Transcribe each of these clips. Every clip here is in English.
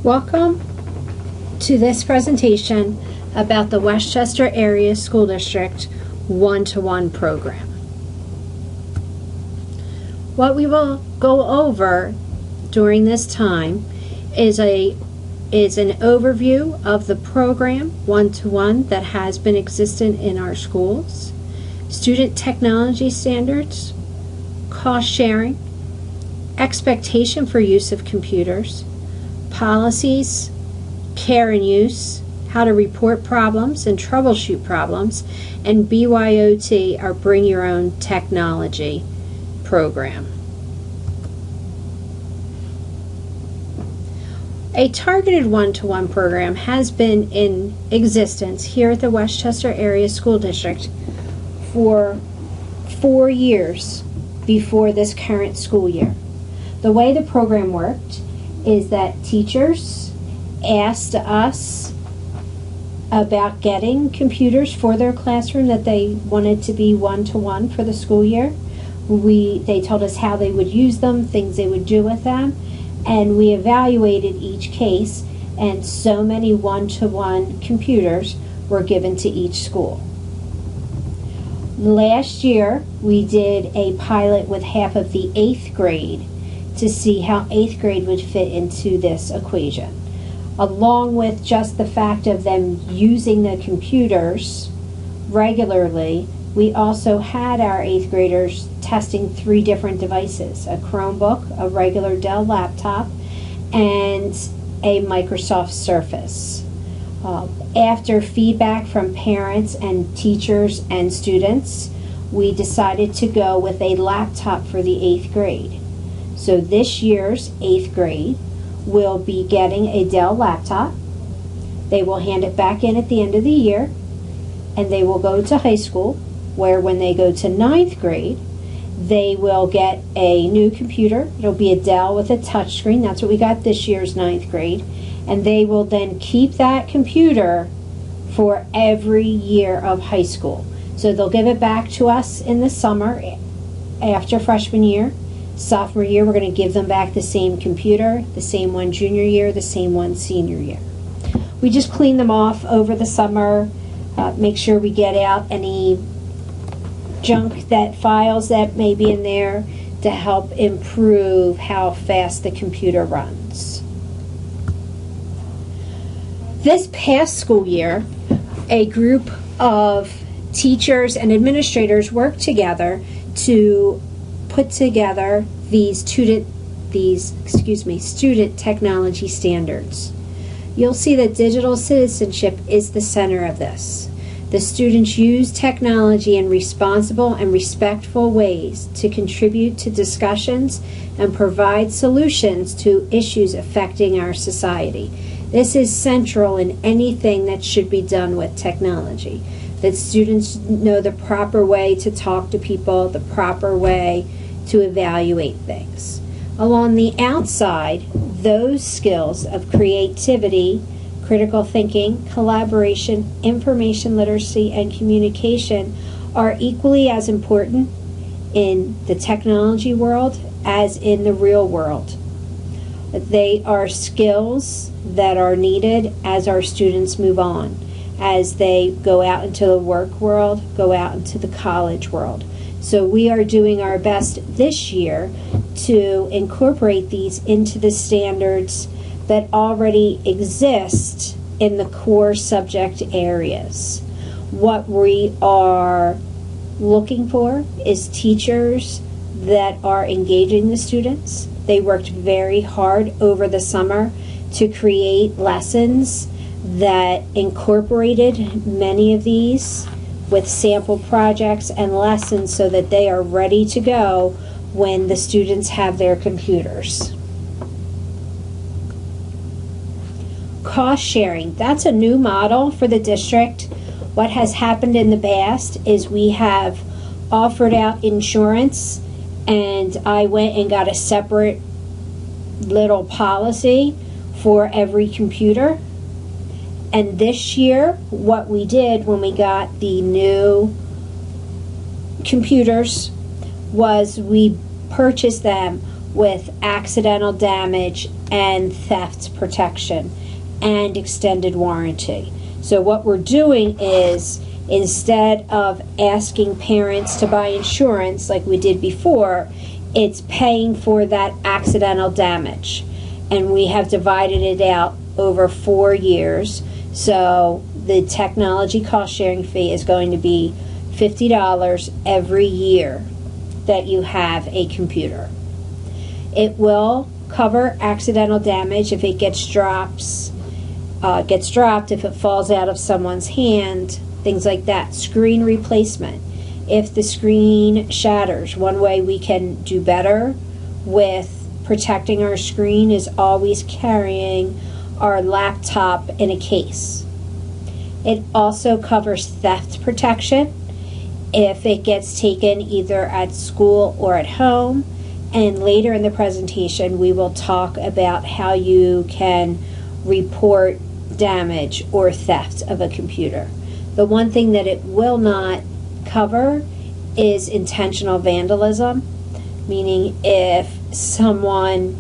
Welcome to this presentation about the Westchester Area School District one-to-one program. What we will go over during this time is an overview of the program one-to-one that has been existent in our schools, student technology standards, cost sharing, expectation for use of computers, policies, care and use, how to report problems and troubleshoot problems, and BYOT, our Bring Your Own Technology program. A targeted one-to-one program has been in existence here at the Westchester Area School District for 4 years before this current school year. The way the program worked is that teachers asked us about getting computers for their classroom that they wanted to be one-to-one for the school year. They told us how they would use them, things they would do with them, and we evaluated each case, and so many one-to-one computers were given to each school. Last year, we did a pilot with half of the 8th grade to see how 8th grade would fit into this equation. Along with just the fact of them using the computers regularly, we also had our 8th graders testing 3 different devices: a Chromebook, a regular Dell laptop, and a Microsoft Surface. After feedback from parents and teachers and students, we decided to go with a laptop for the 8th grade. So this year's 8th grade will be getting a Dell laptop. They will hand it back in at the end of the year, and they will go to high school, where when they go to 9th grade, they will get a new computer. It'll be a Dell with a touchscreen. That's what we got this year's 9th grade. And they will then keep that computer for every year of high school. So they'll give it back to us in the summer after freshman year. Sophomore year, we're going to give them back the same computer, the same one junior year, the same one senior year. We just clean them off over the summer, make sure we get out any junk files that may be in there to help improve how fast the computer runs. This past school year, a group of teachers and administrators worked together to put together these student technology standards. You'll see that digital citizenship is the center of this. The students use technology in responsible and respectful ways to contribute to discussions and provide solutions to issues affecting our society. This is central in anything that should be done with technology. That students know the proper way to talk to people, the proper way to evaluate things. Along the outside, those skills of creativity, critical thinking, collaboration, information literacy, and communication are equally as important in the technology world as in the real world. They are skills that are needed as our students move on, as they go out into the work world, go out into the college world. So we are doing our best this year to incorporate these into the standards that already exist in the core subject areas. What we are looking for is teachers that are engaging the students. They worked very hard over the summer to create lessons that incorporated many of these with sample projects and lessons so that they are ready to go when the students have their computers. Cost sharing, that's a new model for the district. What has happened in the past is we have offered out insurance, and I went and got a separate little policy for every computer. And this year, what we did when we got the new computers was we purchased them with accidental damage and theft protection and extended warranty. So what we're doing is, instead of asking parents to buy insurance like we did before, it's paying for that accidental damage. And we have divided it out over 4 years. So the technology cost sharing fee is going to be $50 every year that you have a computer. It will cover accidental damage if it gets dropped, if it falls out of someone's hand, things like that. Screen replacement. If the screen shatters, one way we can do better with protecting our screen is always carrying our laptop in a case. It also covers theft protection if it gets taken either at school or at home. And later in the presentation, we will talk about how you can report damage or theft of a computer. The one thing that it will not cover is intentional vandalism, meaning if someone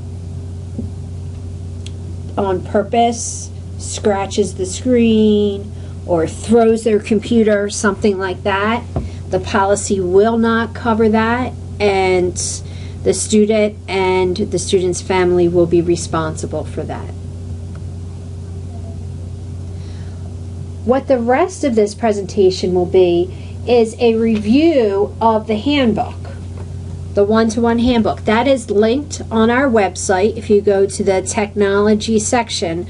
on purpose scratches the screen or throws their computer, something like that, the policy will not cover that, and the student and the student's family will be responsible for that. What the rest of this presentation will be is a review of the handbook, the one-to-one handbook. That is linked on our website. If you go to the technology section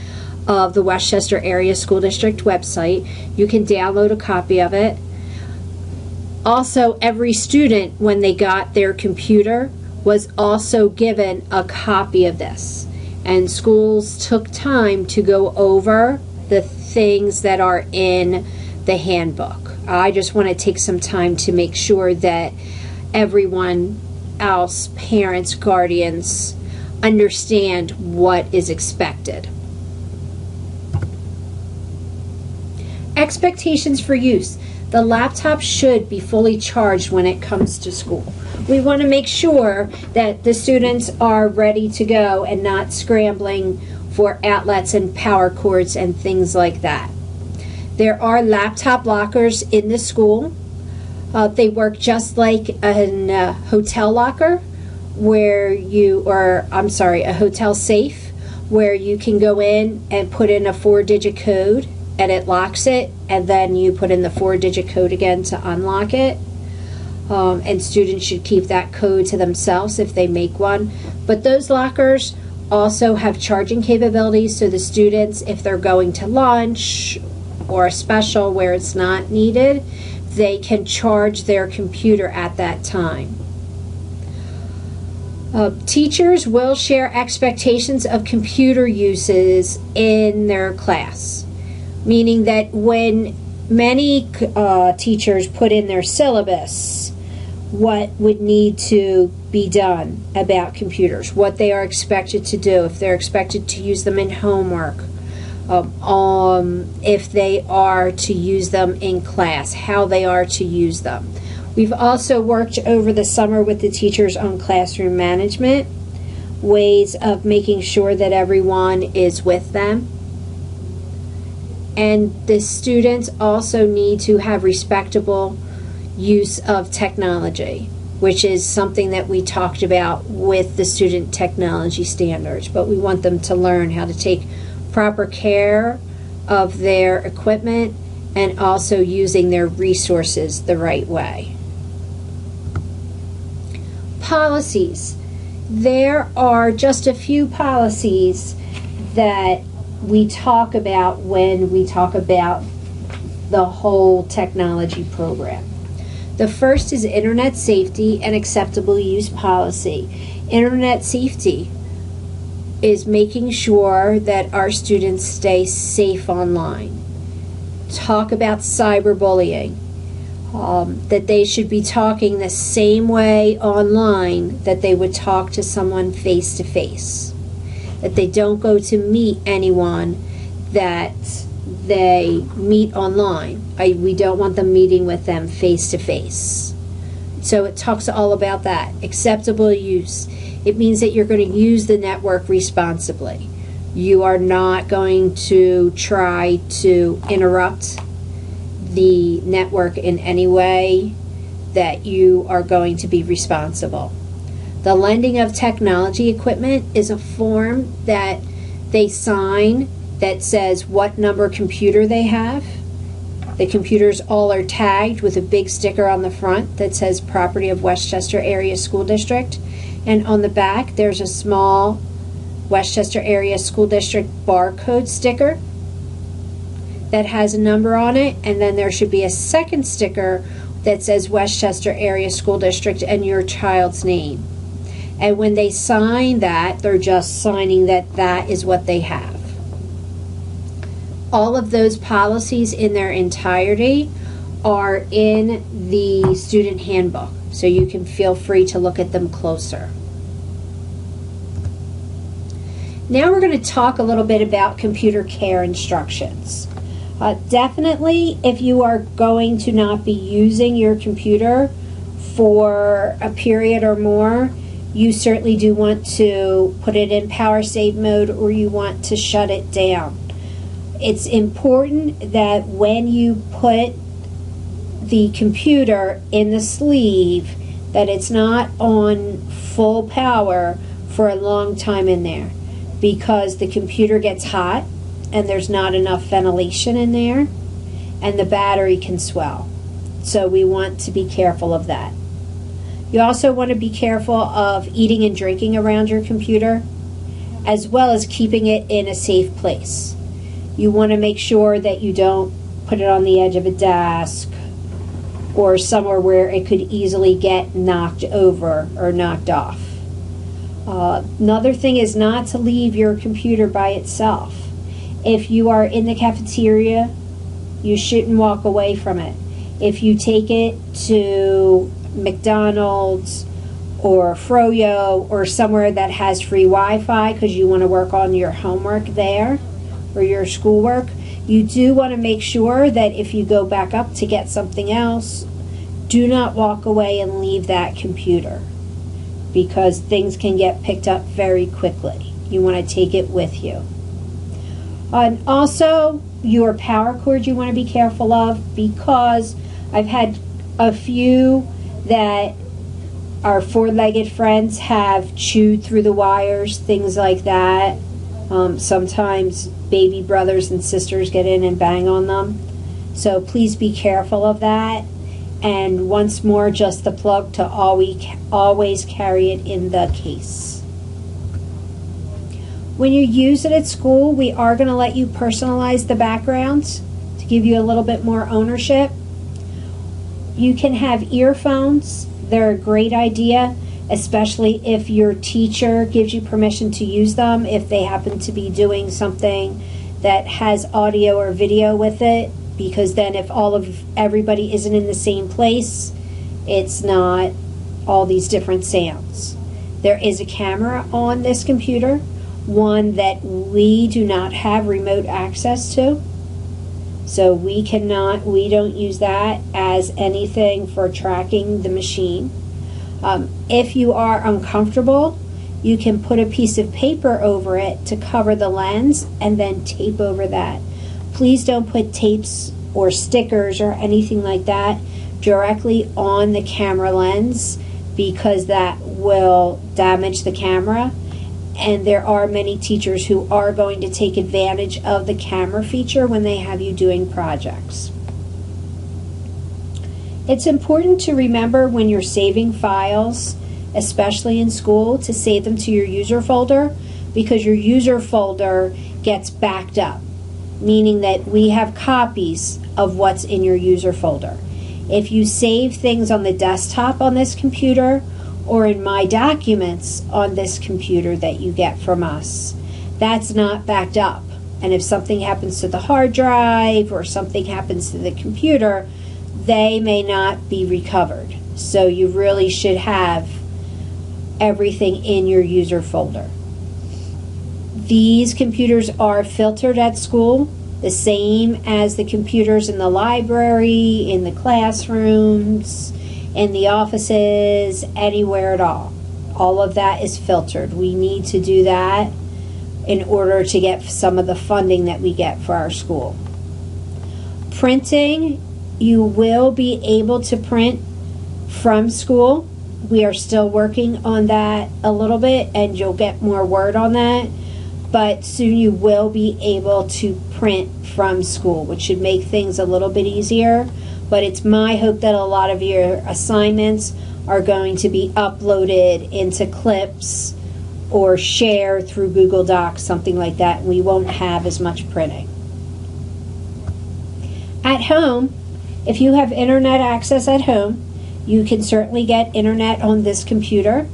of the Westchester Area School District website, you can download a copy of it. Also, every student, when they got their computer, was also given a copy of this. And schools took time to go over the things that are in the handbook. I just want to take some time to make sure that everyone else, parents, guardians, understand what is expected. Expectations for use. The laptop should be fully charged when it comes to school. We want to make sure that the students are ready to go and not scrambling for outlets and power cords and things like that. There are laptop lockers in the school. They work just like a hotel locker where a hotel safe, where you can go in and put in a 4-digit code and it locks it, and then you put in the 4-digit code again to unlock it. And students should keep that code to themselves if they make one. But those lockers also have charging capabilities, so the students, if they're going to lunch or a special where it's not needed, they can charge their computer at that time. Teachers will share expectations of computer uses in their class, meaning that when many teachers put in their syllabus what would need to be done about computers, what they are expected to do, if they're expected to use them in homework, if they are to use them in class, how they are to use them. We've also worked over the summer with the teachers on classroom management, ways of making sure that everyone is with them. And the students also need to have respectable use of technology, which is something that we talked about with the student technology standards. But we want them to learn how to take proper care of their equipment and also using their resources the right way. Policies. There are just a few policies that we talk about when we talk about the whole technology program. The first is Internet Safety and Acceptable Use Policy. Internet safety is making sure that our students stay safe online. Talk about cyberbullying, that they should be talking the same way online that they would talk to someone face to face. That they don't go to meet anyone that they meet online. We don't want them meeting with them face to face. So it talks all about that. Acceptable use. It means that you're going to use the network responsibly. You are not going to try to interrupt the network in any way, that you are going to be responsible. The lending of technology equipment is a form that they sign that says what number computer they have. The computers all are tagged with a big sticker on the front that says property of Westchester Area School District, and on the back there's a small Westchester Area School District barcode sticker that has a number on it, and then there should be a second sticker that says Westchester Area School District and your child's name. And when they sign that, they're just signing that that is what they have. All of those policies in their entirety are in the student handbook, so you can feel free to look at them closer. Now we're going to talk a little bit about computer care instructions. Definitely, if you are going to not be using your computer for a period or more, you certainly do want to put it in power save mode, or you want to shut it down. It's important that when you put the computer in the sleeve, that it's not on full power for a long time in there, because the computer gets hot and there's not enough ventilation in there, and the battery can swell. So we want to be careful of that. You also want to be careful of eating and drinking around your computer, as well as keeping it in a safe place. You want to make sure that you don't put it on the edge of a desk or somewhere where it could easily get knocked over or knocked off. Another thing is not to leave your computer by itself. If you are in the cafeteria, you shouldn't walk away from it. If you take it to McDonald's or Froyo or somewhere that has free Wi-Fi because you want to work on your homework there or your schoolwork, you do want to make sure that if you go back up to get something else, do not walk away and leave that computer, because things can get picked up very quickly. You want to take it with you. And also, your power cord you want to be careful of, because I've had a few that our four-legged friends have chewed through the wires, things like that. Sometimes baby brothers and sisters get in and bang on them. So please be careful of that. And once more, just the plug to always carry it in the case. When you use it at school, we are going to let you personalize the backgrounds to give you a little bit more ownership. You can have earphones. They're a great idea, especially if your teacher gives you permission to use them, if they happen to be doing something that has audio or video with it, because then if everybody isn't in the same place, it's not all these different sounds. There is a camera on this computer, one that we do not have remote access to. So we don't use that as anything for tracking the machine. If you are uncomfortable, you can put a piece of paper over it to cover the lens and then tape over that. Please don't put tapes or stickers or anything like that directly on the camera lens, because that will damage the camera. And there are many teachers who are going to take advantage of the camera feature when they have you doing projects. It's important to remember when you're saving files, especially in school, to save them to your user folder, because your user folder gets backed up, meaning that we have copies of what's in your user folder. If you save things on the desktop on this computer, or in My Documents on this computer that you get from us, that's not backed up. And if something happens to the hard drive or something happens to the computer, they may not be recovered. So you really should have everything in your user folder. These computers are filtered at school, the same as the computers in the library, in the classrooms, in the offices, anywhere at all. All of that is filtered. We need to do that in order to get some of the funding that we get for our school. Printing, you will be able to print from school. We are still working on that a little bit, and you'll get more word on that. But soon you will be able to print from school, which should make things a little bit easier. But it's my hope that a lot of your assignments are going to be uploaded into clips or shared through Google Docs, something like that. We won't have as much printing. At home, if you have internet access at home, you can certainly get internet on this computer.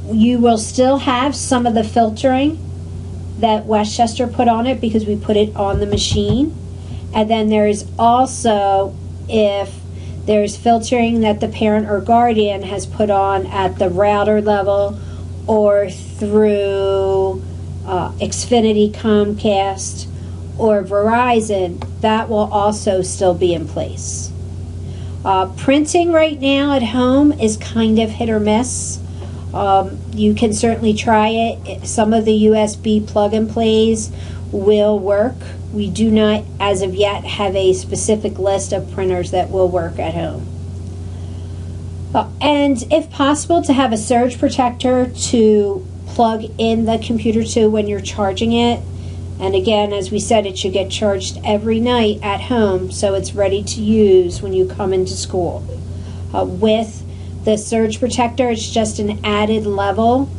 You will still have some of the filtering that Westchester put on it because we put it on the machine. And then there is also, if there's filtering that the parent or guardian has put on at the router level or through Xfinity, Comcast, or Verizon, that will also still be in place. Printing right now at home is kind of hit or miss. You can certainly try it. Some of the USB plug and plays will work. We do not, as of yet, have a specific list of printers that will work at home. And if possible, to have a surge protector to plug in the computer to when you're charging it. And again, as we said, it should get charged every night at home so it's ready to use when you come into school. With the surge protector, it's just an added level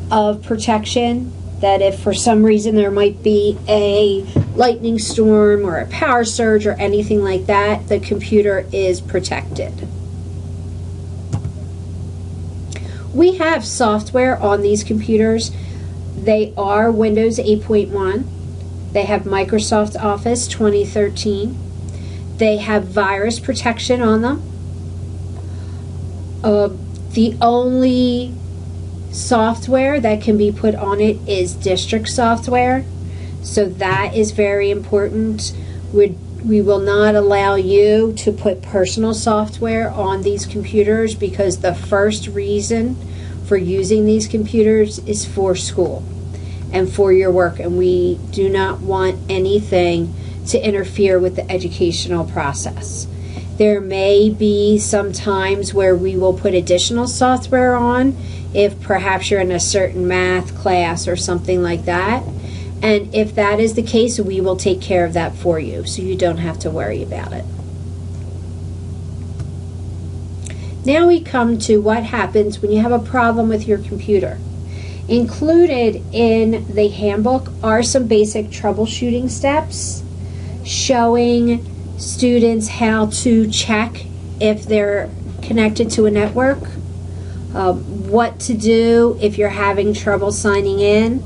of protection that if for some reason there might be a lightning storm or a power surge or anything like that, the computer is protected. We have software on these computers. They are Windows 8.1. They have Microsoft Office 2013. They have virus protection on them. The only software that can be put on it is district software. So that is very important. We will not allow you to put personal software on these computers because the first reason for using these computers is for school and for your work, and we do not want anything to interfere with the educational process. There may be some times where we will put additional software on if perhaps you're in a certain math class or something like that. And if that is the case, we will take care of that for you, so you don't have to worry about it. Now we come to what happens when you have a problem with your computer. Included in the handbook are some basic troubleshooting steps showing students how to check if they're connected to a network, what to do if you're having trouble signing in.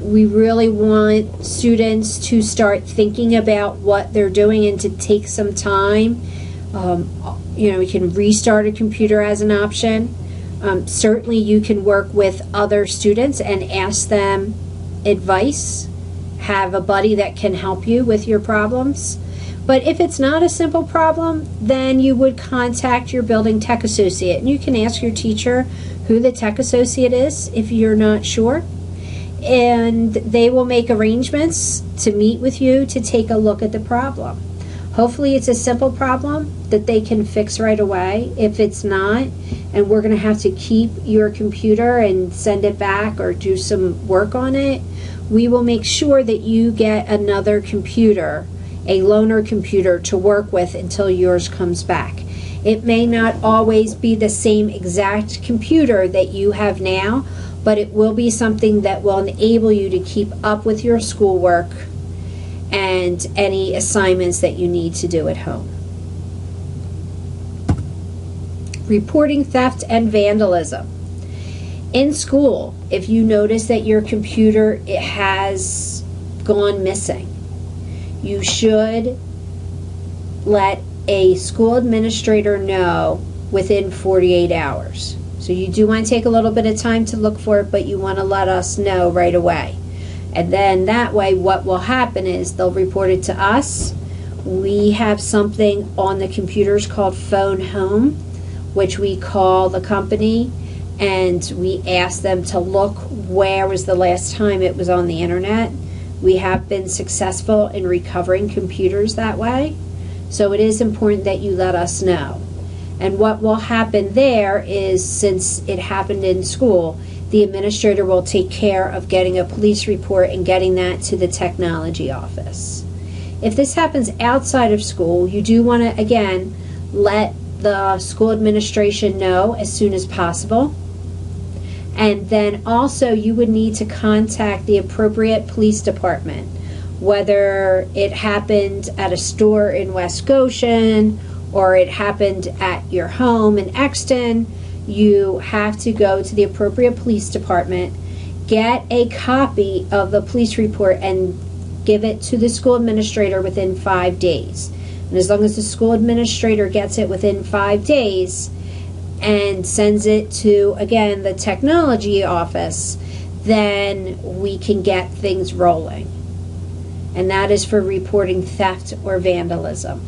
We really want students to start thinking about what they're doing and to take some time. You can restart a computer as an option. Certainly you can work with other students and ask them advice. Have a buddy that can help you with your problems. But if it's not a simple problem, then you would contact your building tech associate. And you can ask your teacher who the tech associate is if you're not sure. And they will make arrangements to meet with you to take a look at the problem. Hopefully it's a simple problem that they can fix right away. If it's not, and we're going to have to keep your computer and send it back or do some work on it, we will make sure that you get another computer, a loaner computer to work with until yours comes back. It may not always be the same exact computer that you have now, but it will be something that will enable you to keep up with your schoolwork and any assignments that you need to do at home. Reporting theft and vandalism. In school, if you notice that your computer has gone missing, you should let a school administrator know within 48 hours. So you do want to take a little bit of time to look for it, but you want to let us know right away. And then that way what will happen is they'll report it to us. We have something on the computers called Phone Home, which we call the company, and we ask them to look where was the last time it was on the internet. We have been successful in recovering computers that way, so it is important that you let us know. And what will happen there is, since it happened in school, the administrator will take care of getting a police report and getting that to the technology office. If this happens outside of school, you do want to, again, let the school administration know as soon as possible. And then also you would need to contact the appropriate police department, whether it happened at a store in West Goshen or it happened at your home in Exton. You have to go to the appropriate police department, get a copy of the police report, and give it to the school administrator within 5 days. And as long as the school administrator gets it within 5 days and sends it to, again, the technology office, then we can get things rolling. And that is for reporting theft or vandalism.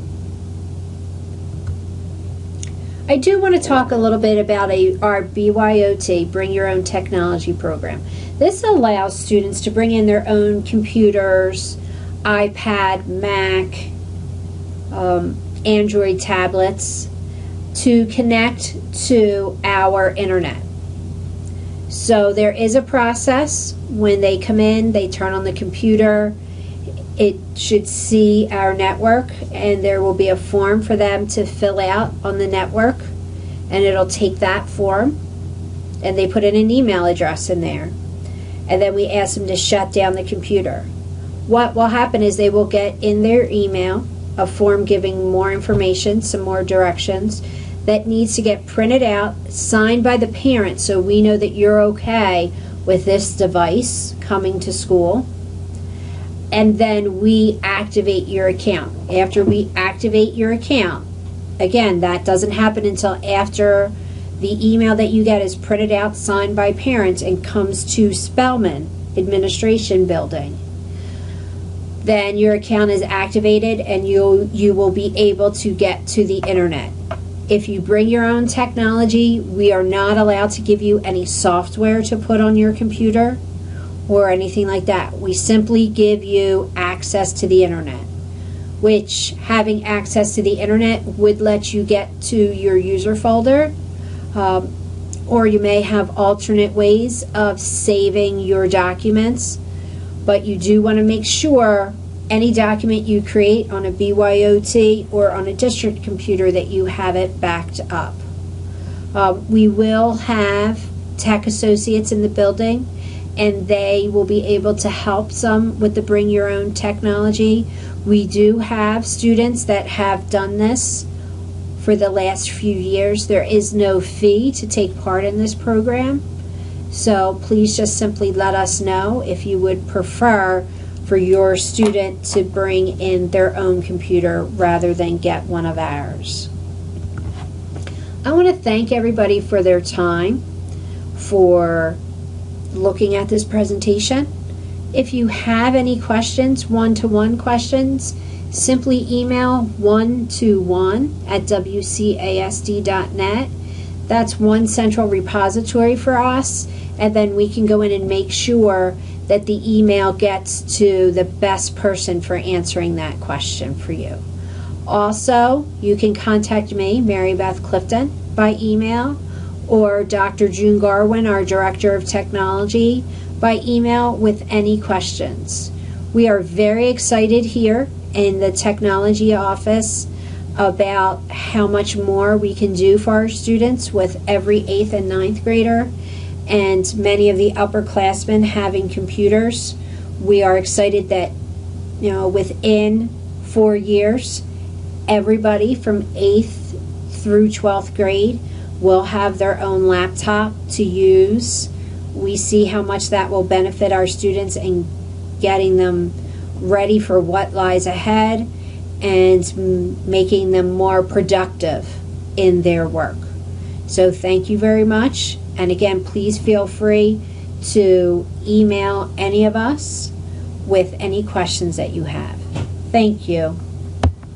I do want to talk a little bit about our BYOT, Bring Your Own Technology program. This allows students to bring in their own computers, iPad, Mac, Android tablets to connect to our internet. So there is a process. When they come in, they turn on the computer. It should see our network, and there will be a form for them to fill out on the network, and it'll take that form, and they put in an email address in there, and then we ask them to shut down the computer. What will happen is they will get in their email a form giving more information, some more directions, that needs to get printed out, signed by the parent, so we know that you're okay with this device coming to school. And then we activate your account. After we activate your account, again, that doesn't happen until after the email that you get is printed out, signed by parents, and comes to Spelman Administration Building. Then your account is activated and you will be able to get to the internet. If you bring your own technology, we are not allowed to give you any software to put on your computer or anything like that. We simply give you access to the internet, which having access to the internet would let you get to your user folder, or you may have alternate ways of saving your documents, but you do want to make sure any document you create on a BYOT or on a district computer that you have it backed up. We will have tech associates in the building, and they will be able to help some with the Bring Your Own Technology. We do have students that have done this for the last few years. There is no fee to take part in this program, so please just simply let us know if you would prefer for your student to bring in their own computer rather than get one of ours. I want to thank everybody for their time, for looking at this presentation. If you have any questions, one-to-one questions, simply email to1@wcasd.net. That's one central repository for us, and then we can go in and make sure that the email gets to the best person for answering that question for you. Also, you can contact me, Mary Beth Clifton, by email, or Dr. June Garwin, our Director of Technology, by email with any questions. We are very excited here in the technology office about how much more we can do for our students with every 8th and 9th grader, and many of the upperclassmen having computers. We are excited that, within 4 years, everybody from 8th through 12th grade will have their own laptop to use. We see how much that will benefit our students in getting them ready for what lies ahead and making them more productive in their work. So thank you very much. And again, please feel free to email any of us with any questions that you have. Thank you.